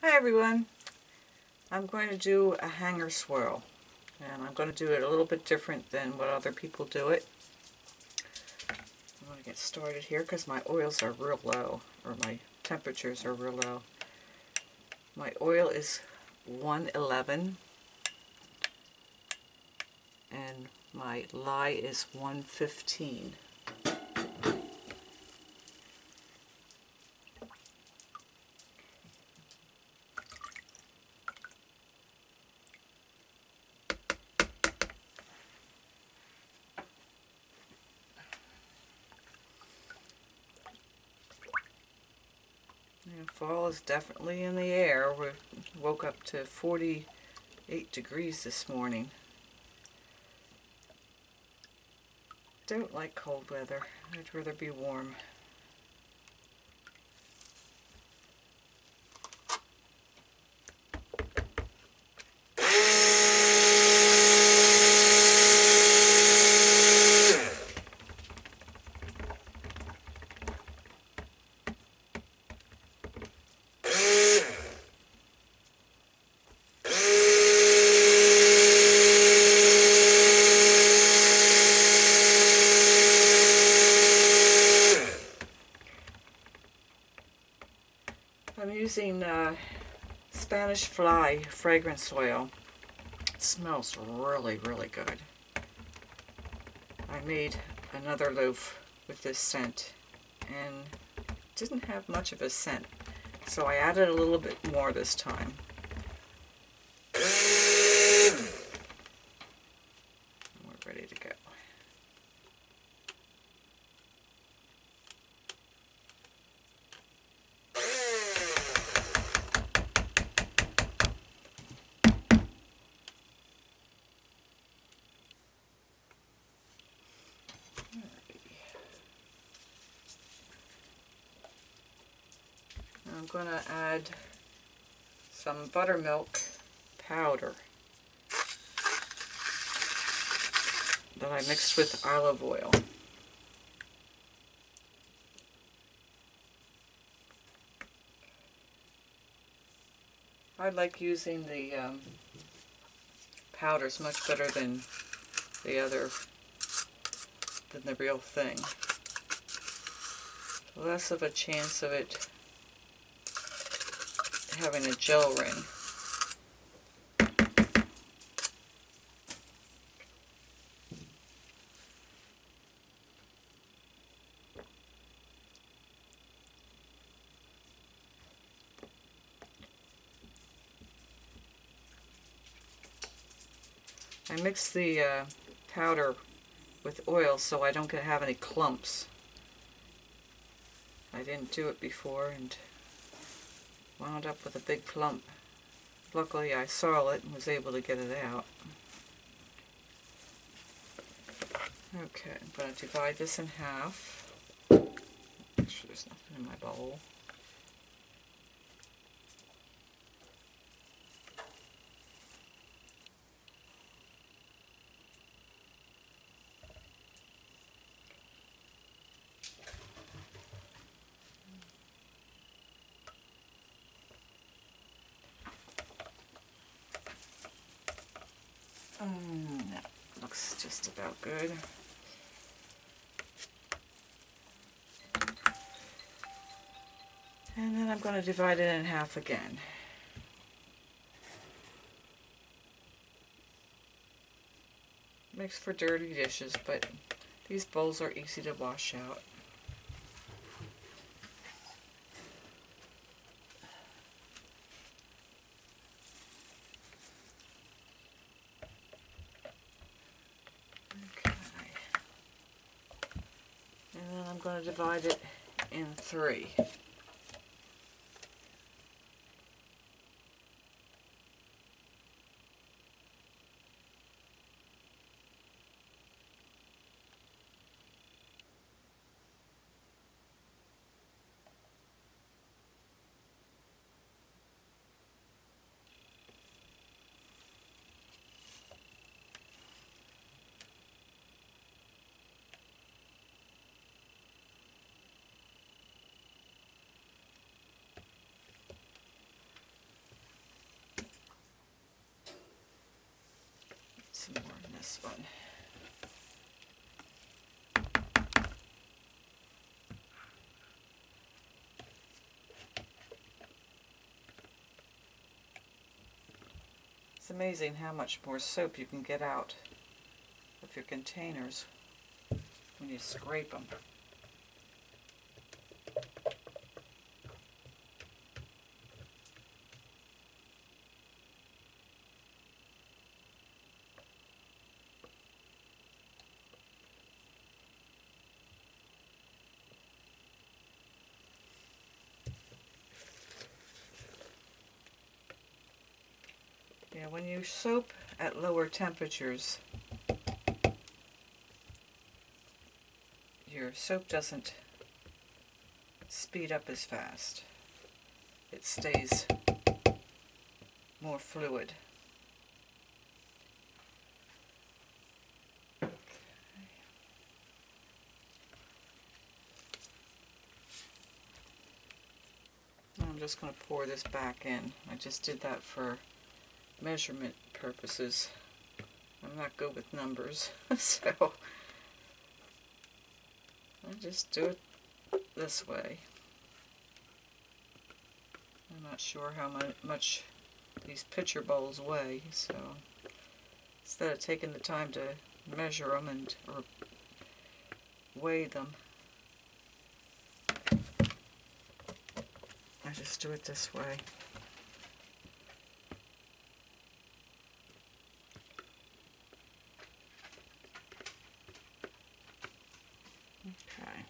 Hi everyone, I'm going to do a hanger swirl, and I'm going to do it a little bit different than what other people do it. I'm going to get started here because my oils are real low, or my temperatures are real low. My oil is 111 and my lye is 115. And fall is definitely in the air. We woke up to 48 degrees this morning. Don't like cold weather. I'd rather be warm. I'm using Spanish Fly fragrance oil. It smells really, really good. I made another loaf with this scent and it didn't have much of a scent, so I added a little bit more this time. We're ready to go. I'm going to add some buttermilk powder that I mixed with olive oil. I like using the powders much better than the real thing. Less of a chance of it having a gel ring. I mix the powder with oil so I don't have any clumps. I didn't do it before and wound up with a big clump. Luckily I saw it and was able to get it out. Okay, I'm going to divide this in half. Make sure there's nothing in my bowl. That looks just about good. And then I'm going to divide it in half again. Makes for dirty dishes, but these bowls are easy to wash out. Okay. And then I'm going to divide it in 3. one. It's amazing how much more soap you can get out of your containers when you scrape them. Yeah, when you soap at lower temperatures, your soap doesn't speed up as fast. It stays more fluid. I'm just going to pour this back in. I just did that for measurement purposes. I'm not good with numbers, so I just do it this way. I'm not sure how much these pitcher bowls weigh, so instead of taking the time to measure them or weigh them, I just do it this way. Okay.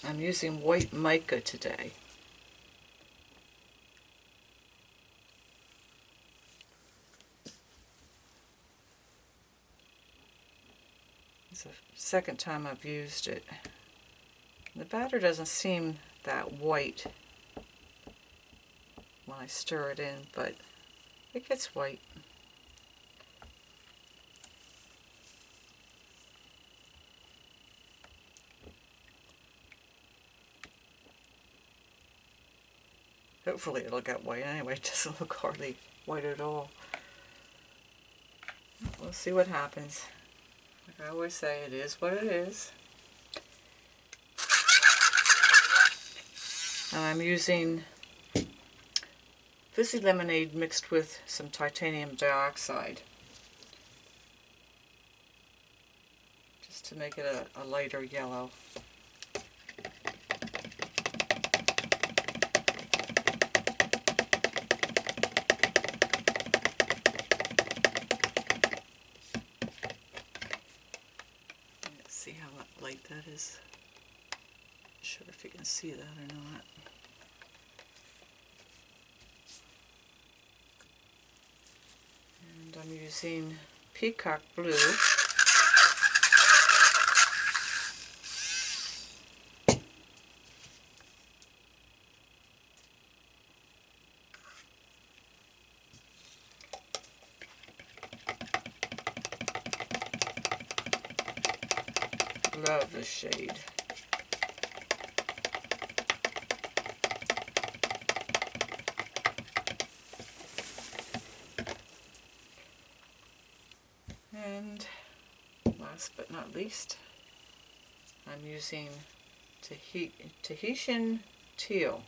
I'm using white mica today. It's the second time I've used it. The batter doesn't seem that white when I stir it in, but it gets white. Hopefully it'll get white anyway. It doesn't look hardly white at all. We'll see what happens. Like I always say, it is what it is. And I'm using fizzy lemonade mixed with some titanium dioxide, just to make it a lighter yellow. Let's see how light that is. Not sure if you can see that or not. And I'm using peacock blue. Love this shade. And last but not least, I'm using Tahitian teal.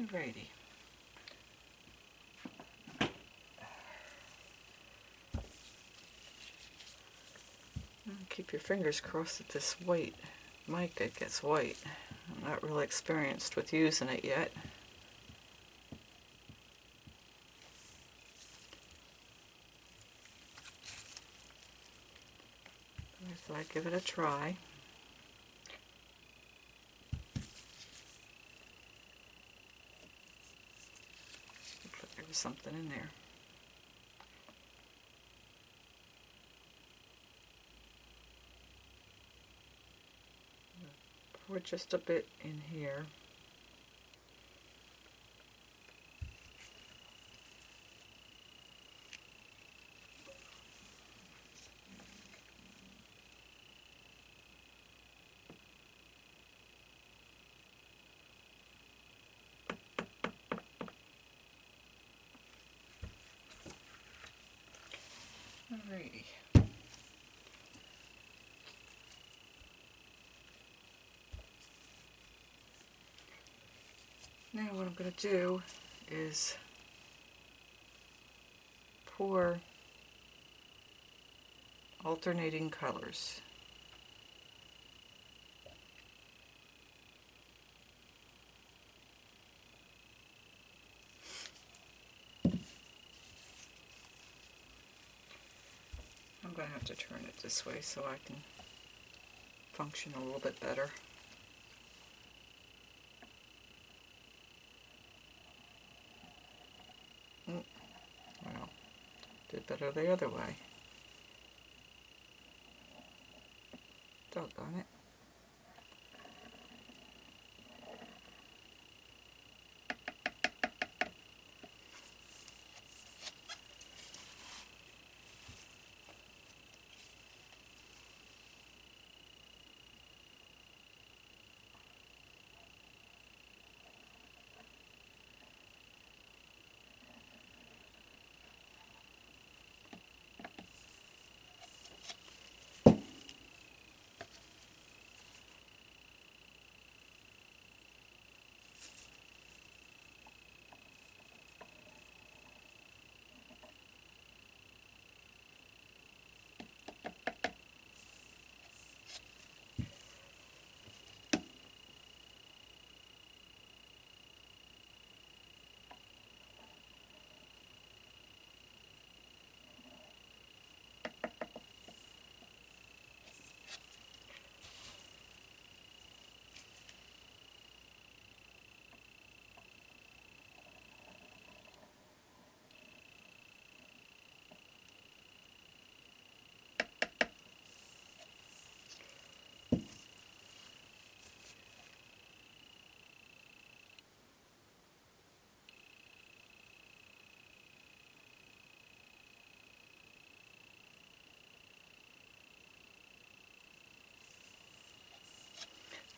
Alrighty. Keep your fingers crossed that this white mica gets white. I'm not really experienced with using it yet. I thought I'd give it a try. Looks like there was something in there. Pour just a bit in here. Alrighty. Now what I'm going to do is pour alternating colors. I'm going to have to turn it this way so I can function a little bit better. Well, did better the other way. Doggone it.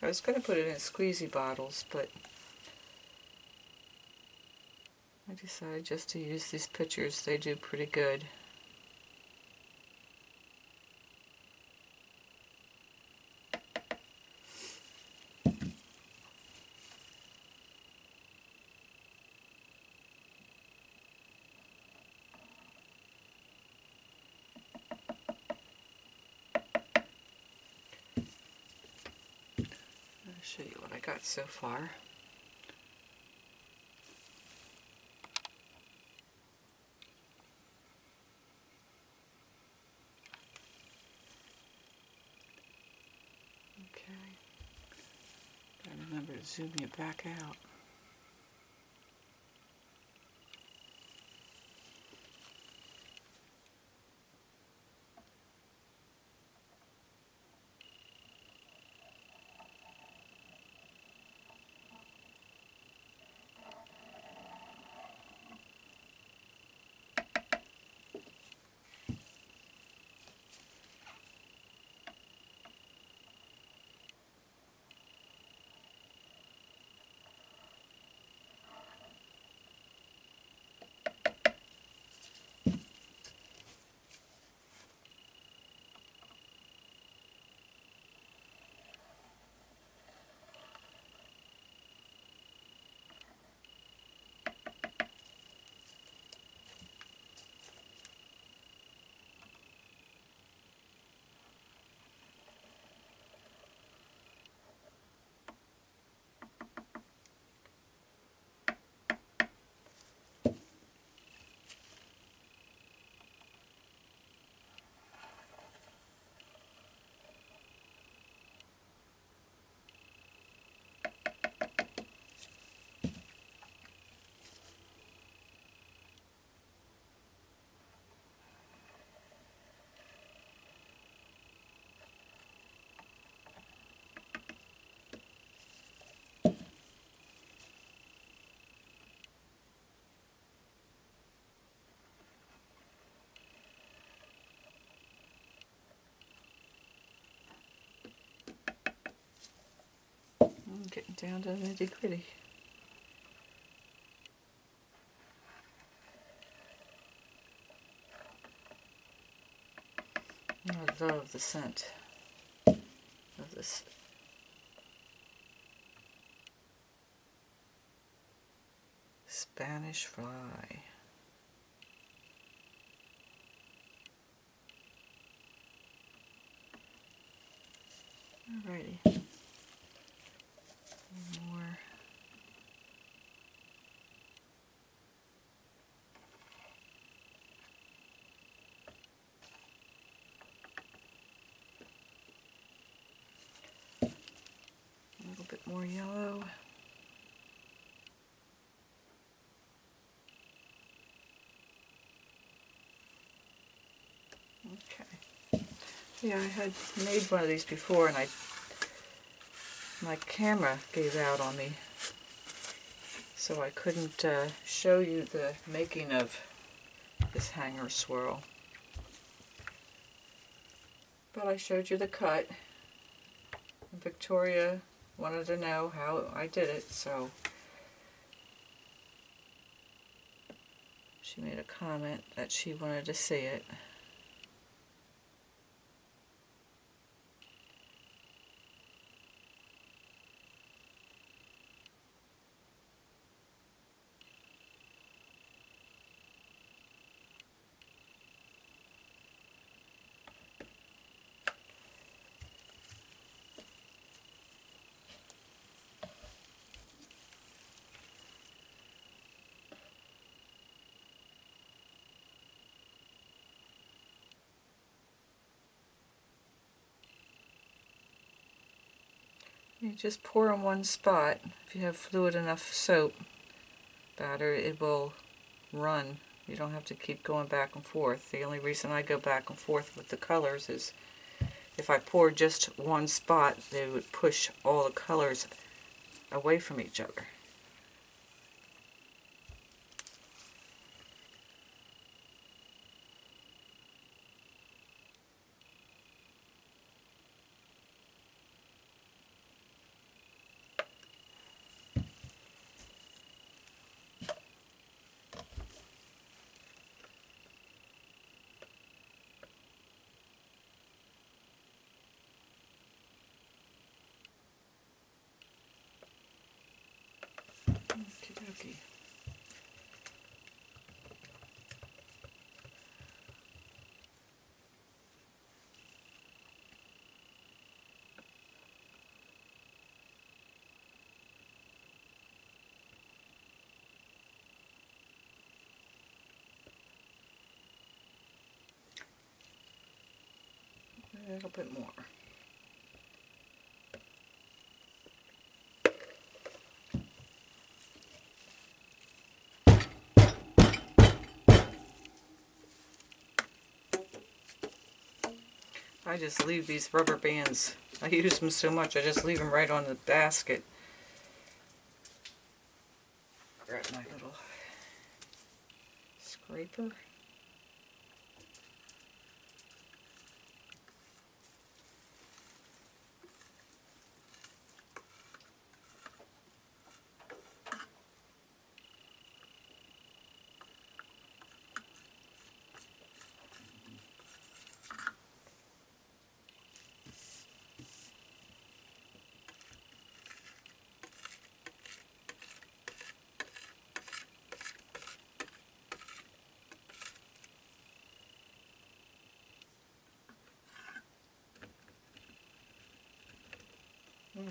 I was going to put it in squeezy bottles, but I decided just to use these pitchers. They do pretty good. I'll show you what I got so far. Okay. Gotta remember to zoom you back out. getting down to the nitty-gritty. I love the scent of this. Spanish fly. Alrighty. One more. A little bit more yellow. Okay. Yeah, I had made one of these before, and my camera gave out on me, so I couldn't show you the making of this hanger swirl. But I showed you the cut. Victoria wanted to know how I did it, so she made a comment that she wanted to see it. You just pour in one spot. If you have fluid enough soap batter, it will run. You don't have to keep going back and forth. The only reason I go back and forth with the colors is if I pour just one spot, they would push all the colors away from each other. Okey-dokey. A little bit more. I just leave these rubber bands. I use them so much, I just leave them right on the basket. Grab my little scraper.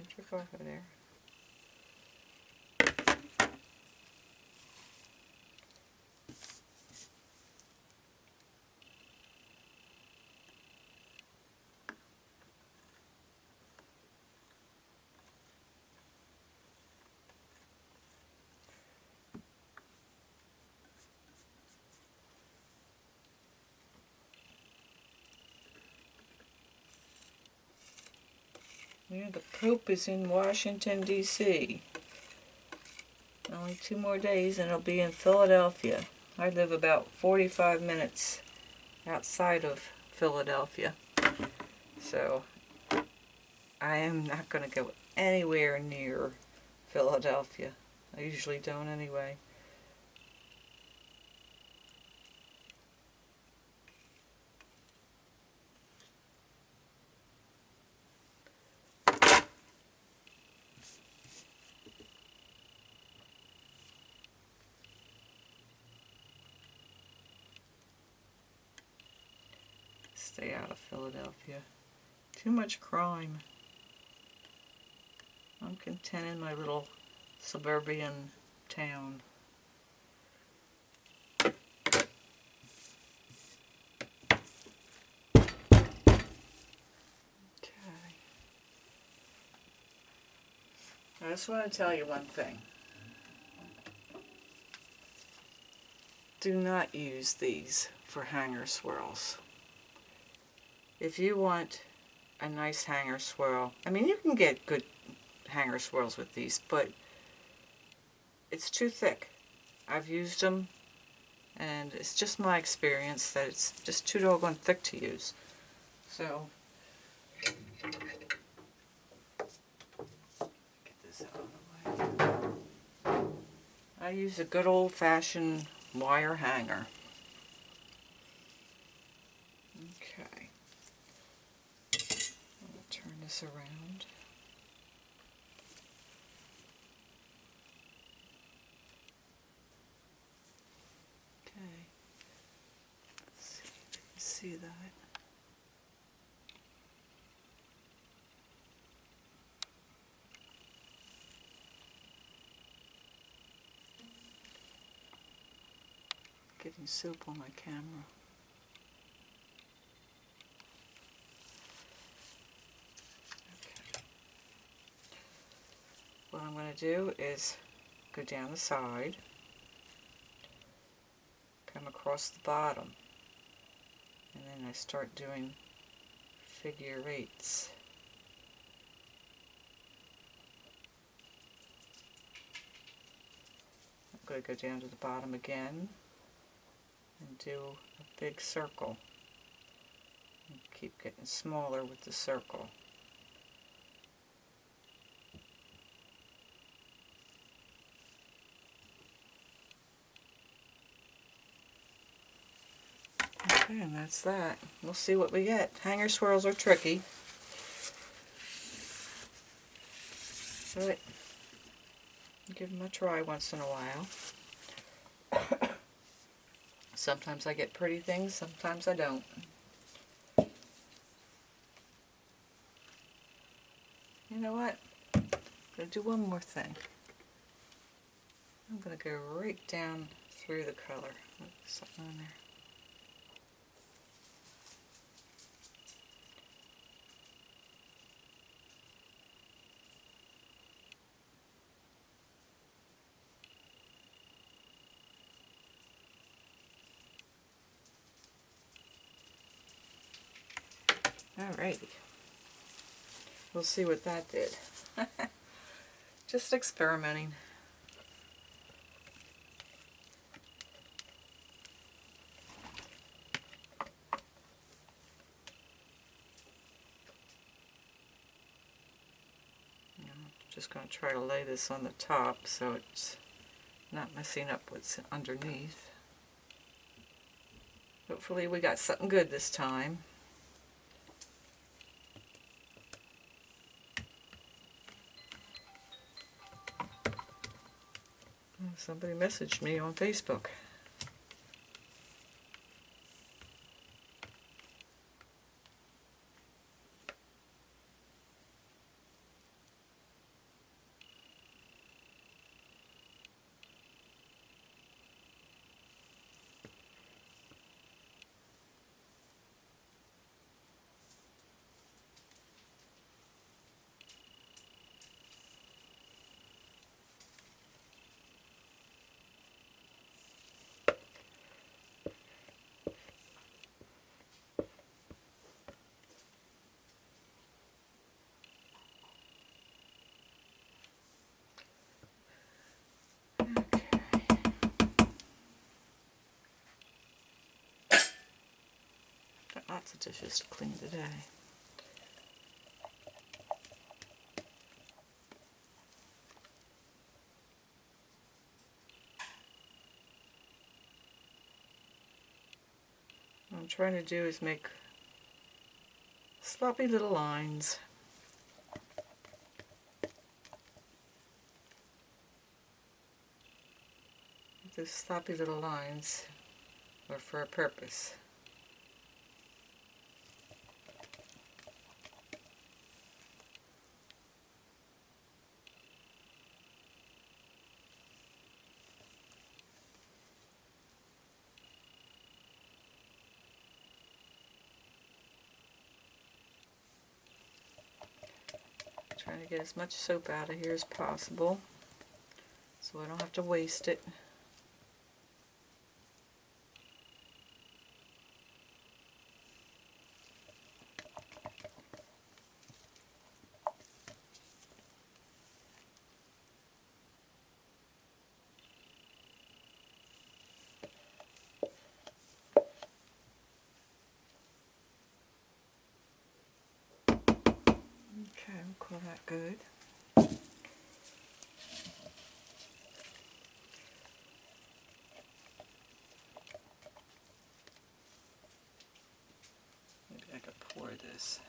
Trick off of there. Yeah, the Pope is in Washington, D.C. Only 2 more days and it'll be in Philadelphia. I live about 45 minutes outside of Philadelphia. So I am not going to go anywhere near Philadelphia. I usually don't anyway. Stay out of Philadelphia. Too much crime. I'm content in my little suburban town. Okay. I just want to tell you one thing. Do not use these for hanger swirls. If you want a nice hanger swirl, I mean, you can get good hanger swirls with these, but it's too thick. I've used them, and it's just my experience that it's just too doggone thick to use. So, get this out of the way. I use a good old-fashioned wire hanger. Okay. I'm going to turn this around. Okay. Let's see if you can see that. Getting soap on my camera. Okay. What I'm going to do is go down the side, come across the bottom, and then I start doing figure eights. I'm going to go down to the bottom again and do a big circle. And keep getting smaller with the circle. Okay, and that's that. We'll see what we get. Hanger swirls are tricky, but give them a try once in a while. Sometimes I get pretty things, sometimes I don't. You know what? I'm going to do one more thing. I'm going to go right down through the color. Something on there. Alrighty. We'll see what that did. Just experimenting. I'm just going to try to lay this on the top so it's not messing up what's underneath. Hopefully we got something good this time. Somebody messaged me on Facebook. Got lots of dishes to clean today. I'm trying to do is make sloppy little lines. Those sloppy little lines are for a purpose. Trying to get as much soap out of here as possible so I don't have to waste it. Okay, we'll call that good. Maybe I could pour this.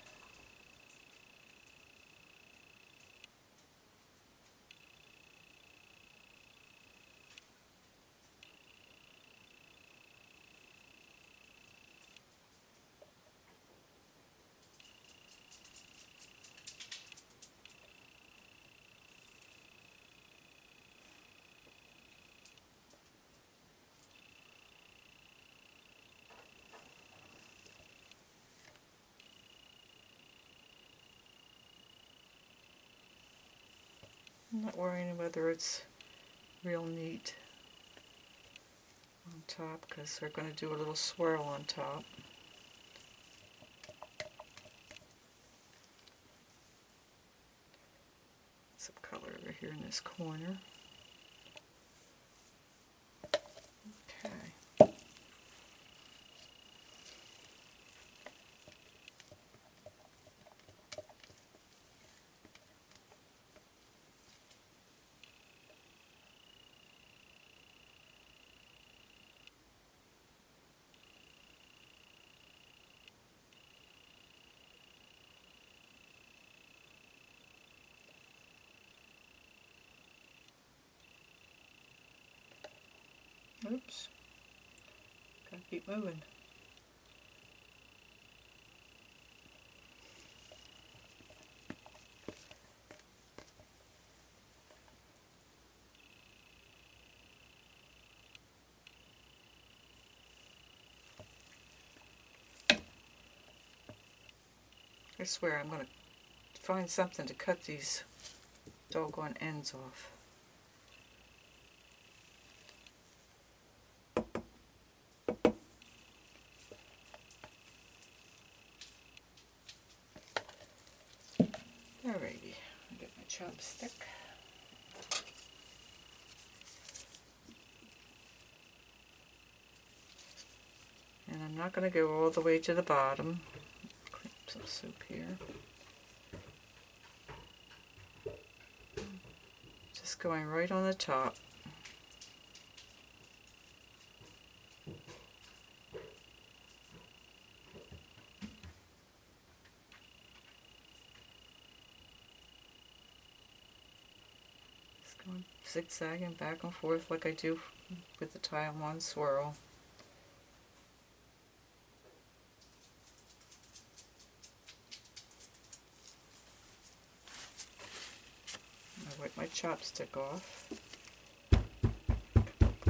I'm not worrying whether it's real neat on top because we're going to do a little swirl on top. Some color over here in this corner. Okay. Oops. Gotta keep moving. I swear I'm going to find something to cut these doggone ends off. Alrighty, I'll get my chopstick. And I'm not going to go all the way to the bottom. Clean up some soup here. Just going right on the top. Just going zigzagging back and forth like I do with the Taiwan swirl. I wipe my chopstick off.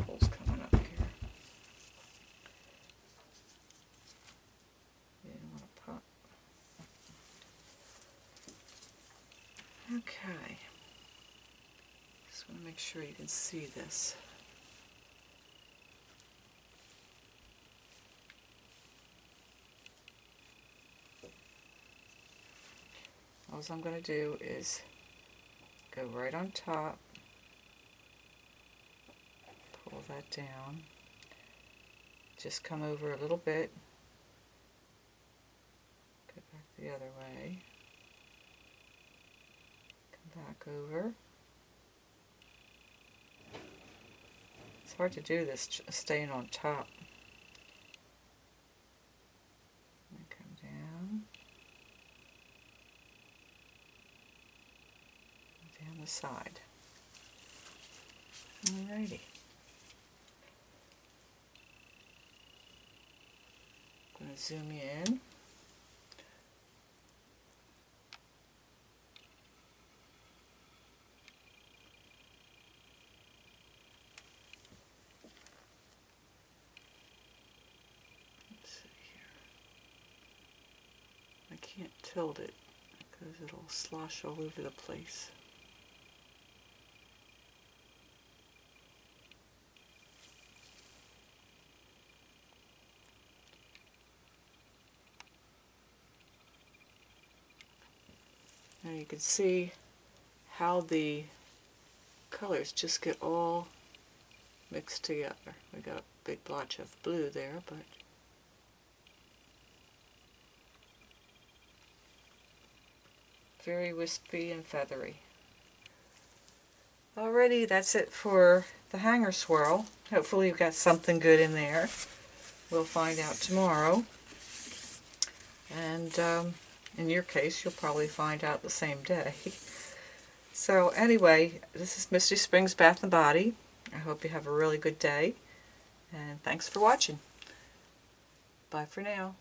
Holes coming up here. Didn't want to pop. Okay. Just want to make sure you can see this. All I'm going to do is go right on top, pull that down, just come over a little bit, go back the other way, come back over. It's hard to do this staying on top. going to zoom in. Let's see here. I can't tilt it because it'll slosh all over the place. Now you can see how the colors just get all mixed together. We got a big blotch of blue there, but very wispy and feathery. Alrighty, that's it for the hanger swirl. Hopefully you've got something good in there. We'll find out tomorrow. And in your case, you'll probably find out the same day. So anyway, this is MistySprings Bath and Body. I hope you have a really good day. And thanks for watching. Bye for now.